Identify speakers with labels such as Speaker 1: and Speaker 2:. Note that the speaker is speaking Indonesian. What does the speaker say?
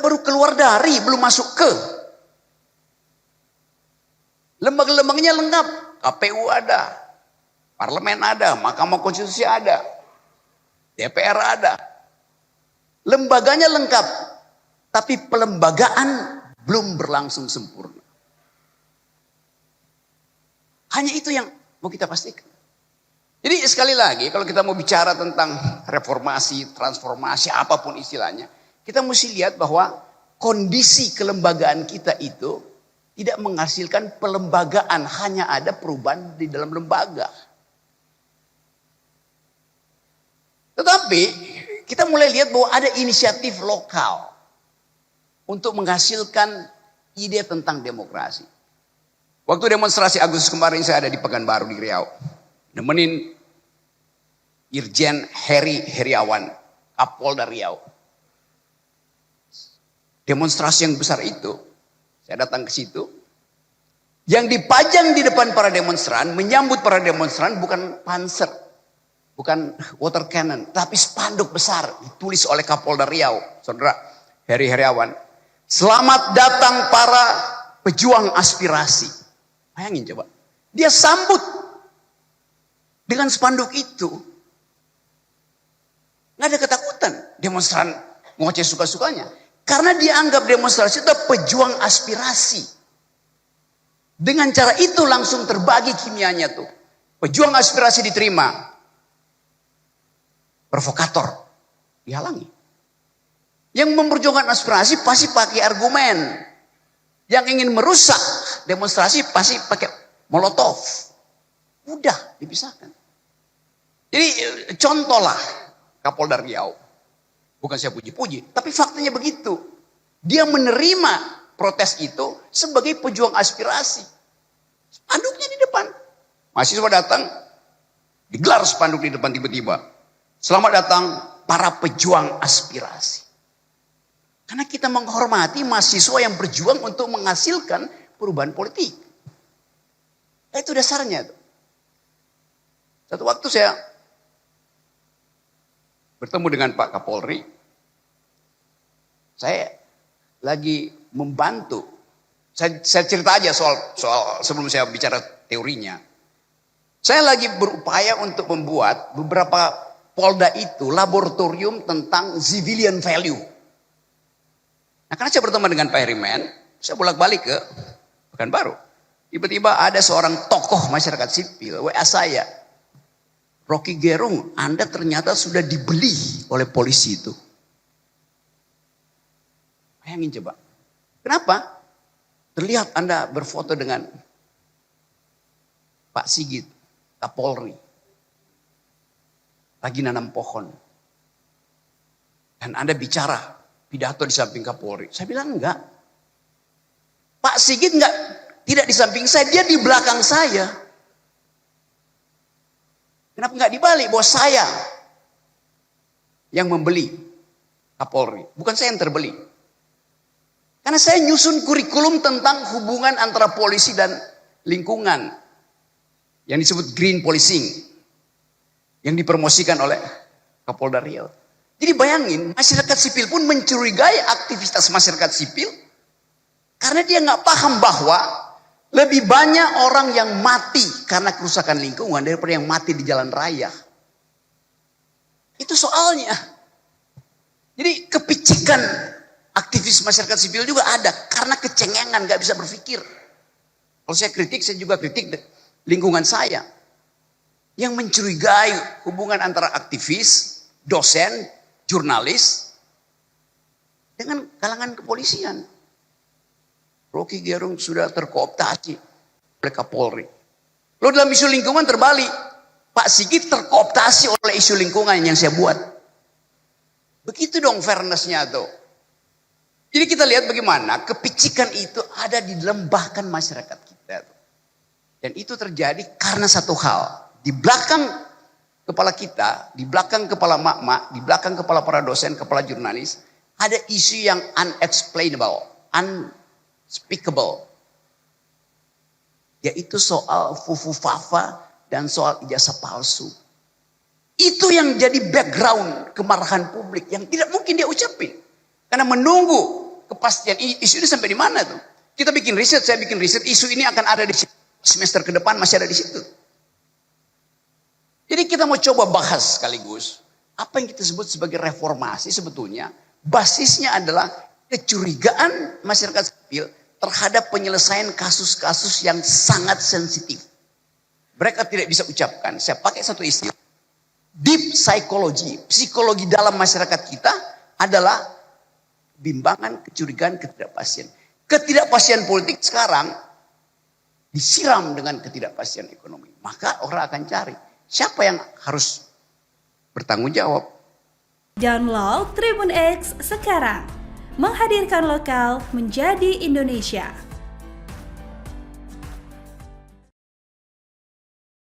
Speaker 1: baru keluar dari, belum masuk ke. Lembaga-lembaganya lengkap. KPU ada, parlemen ada, Mahkamah Konstitusi ada, DPR ada. Lembaganya lengkap, tapi pelembagaan belum berlangsung sempurna. Hanya itu yang mau kita pastikan. Jadi sekali lagi kalau kita mau bicara tentang reformasi, transformasi, apapun istilahnya, kita mesti lihat bahwa kondisi kelembagaan kita itu tidak menghasilkan pelembagaan, hanya ada perubahan di dalam lembaga. Tetapi kita mulai lihat bahwa ada inisiatif lokal untuk menghasilkan ide tentang demokrasi. Waktu demonstrasi Agustus kemarin saya ada di Pekanbaru di Riau. Nemenin Irjen Heri Heriawan, Kapolda Riau. Demonstrasi yang besar itu, saya datang ke situ. Yang dipajang di depan para demonstran, menyambut para demonstran bukan panser, bukan water cannon, tapi spanduk besar ditulis oleh Kapolda Riau, Saudara Heri Heriawan. Selamat datang para pejuang aspirasi. Bayangin coba, dia sambut dengan spanduk itu. Nggak ada ketakutan, demonstran ngoceh suka-sukanya. Karena dia anggap demonstrasi itu pejuang aspirasi. Dengan cara itu langsung terbagi kimianya tuh. Pejuang aspirasi diterima. Provokator dihalangi. Yang memperjuangkan aspirasi pasti pakai argumen. Yang ingin merusak demonstrasi pasti pakai molotov. Udah dipisahkan. Jadi contohlah Kapolda Riau. Bukan saya puji-puji, tapi faktanya begitu. Dia menerima protes itu sebagai pejuang aspirasi. Spanduknya di depan. Mahasiswa datang, digelar spanduk di depan tiba-tiba. Selamat datang para pejuang aspirasi. Karena kita menghormati mahasiswa yang berjuang untuk menghasilkan perubahan politik. Nah, itu dasarnya. Satu waktu saya bertemu dengan Pak Kapolri. Saya lagi membantu. Saya cerita aja soal sebelum saya bicara teorinya. Saya lagi berupaya untuk membuat beberapa Polda itu laboratorium tentang civilian value. Nah, karena saya berteman dengan Pak Herimen, saya bolak-balik ke Pekanbaru. Tiba-tiba ada seorang tokoh masyarakat sipil, WA saya. Rocky Gerung, Anda ternyata sudah dibeli oleh polisi itu. Bayangin coba. Kenapa? Terlihat Anda berfoto dengan Pak Sigit, Kapolri. Lagi nanam pohon. Dan Anda bicara, pidato di samping Kapolri. Saya bilang enggak. Pak Sigit tidak di samping saya, dia di belakang saya. Kenapa enggak dibalik? Bahwa saya yang membeli Kapolri. Bukan saya yang terbeli. Karena saya nyusun kurikulum tentang hubungan antara polisi dan lingkungan. Yang disebut green policing. Yang dipromosikan oleh Kapolda Riau. Jadi bayangin, masyarakat sipil pun mencurigai aktivitas masyarakat sipil. Karena dia nggak paham bahwa lebih banyak orang yang mati karena kerusakan lingkungan daripada yang mati di jalan raya. Itu soalnya. Jadi kepicikan aktivis masyarakat sipil juga ada. Karena kecengengan, gak bisa berpikir. Kalau saya kritik, saya juga kritik lingkungan saya. Yang mencurigai hubungan antara aktivis, dosen, jurnalis, dengan kalangan kepolisian. Rocky Gerung sudah terkooptasi oleh Kapolri. Lalu dalam isu lingkungan terbalik. Pak Sigit terkooptasi oleh isu lingkungan yang saya buat. Begitu dong fairness-nya tuh. Jadi kita lihat bagaimana kepicikan itu ada di dalam bahkan masyarakat kita. Dan itu terjadi karena satu hal. Di belakang kepala kita, di belakang kepala mak-mak, di belakang kepala para dosen, kepala jurnalis, ada isu yang unexplainable, unspeakable. Yaitu soal fufu-fafa dan soal ijazah palsu. Itu yang jadi background kemarahan publik yang tidak mungkin dia ucapin. Karena menunggu ketidakpastian. Isu ini sampai di mana tuh? Kita bikin riset, saya bikin riset, isu ini akan ada di semester ke depan, masih ada di situ. Jadi kita mau coba bahas sekaligus, apa yang kita sebut sebagai reformasi sebetulnya, basisnya adalah kecurigaan masyarakat sipil terhadap penyelesaian kasus-kasus yang sangat sensitif. Mereka tidak bisa ucapkan, saya pakai satu istilah, deep psychology, psikologi dalam masyarakat kita adalah bimbangan, kecurigaan, ketidakpastian. Ketidakpastian politik sekarang disiram dengan ketidakpastian ekonomi. Maka orang akan cari siapa yang harus bertanggung jawab.
Speaker 2: Download Tribun X sekarang, menghadirkan lokal menjadi Indonesia.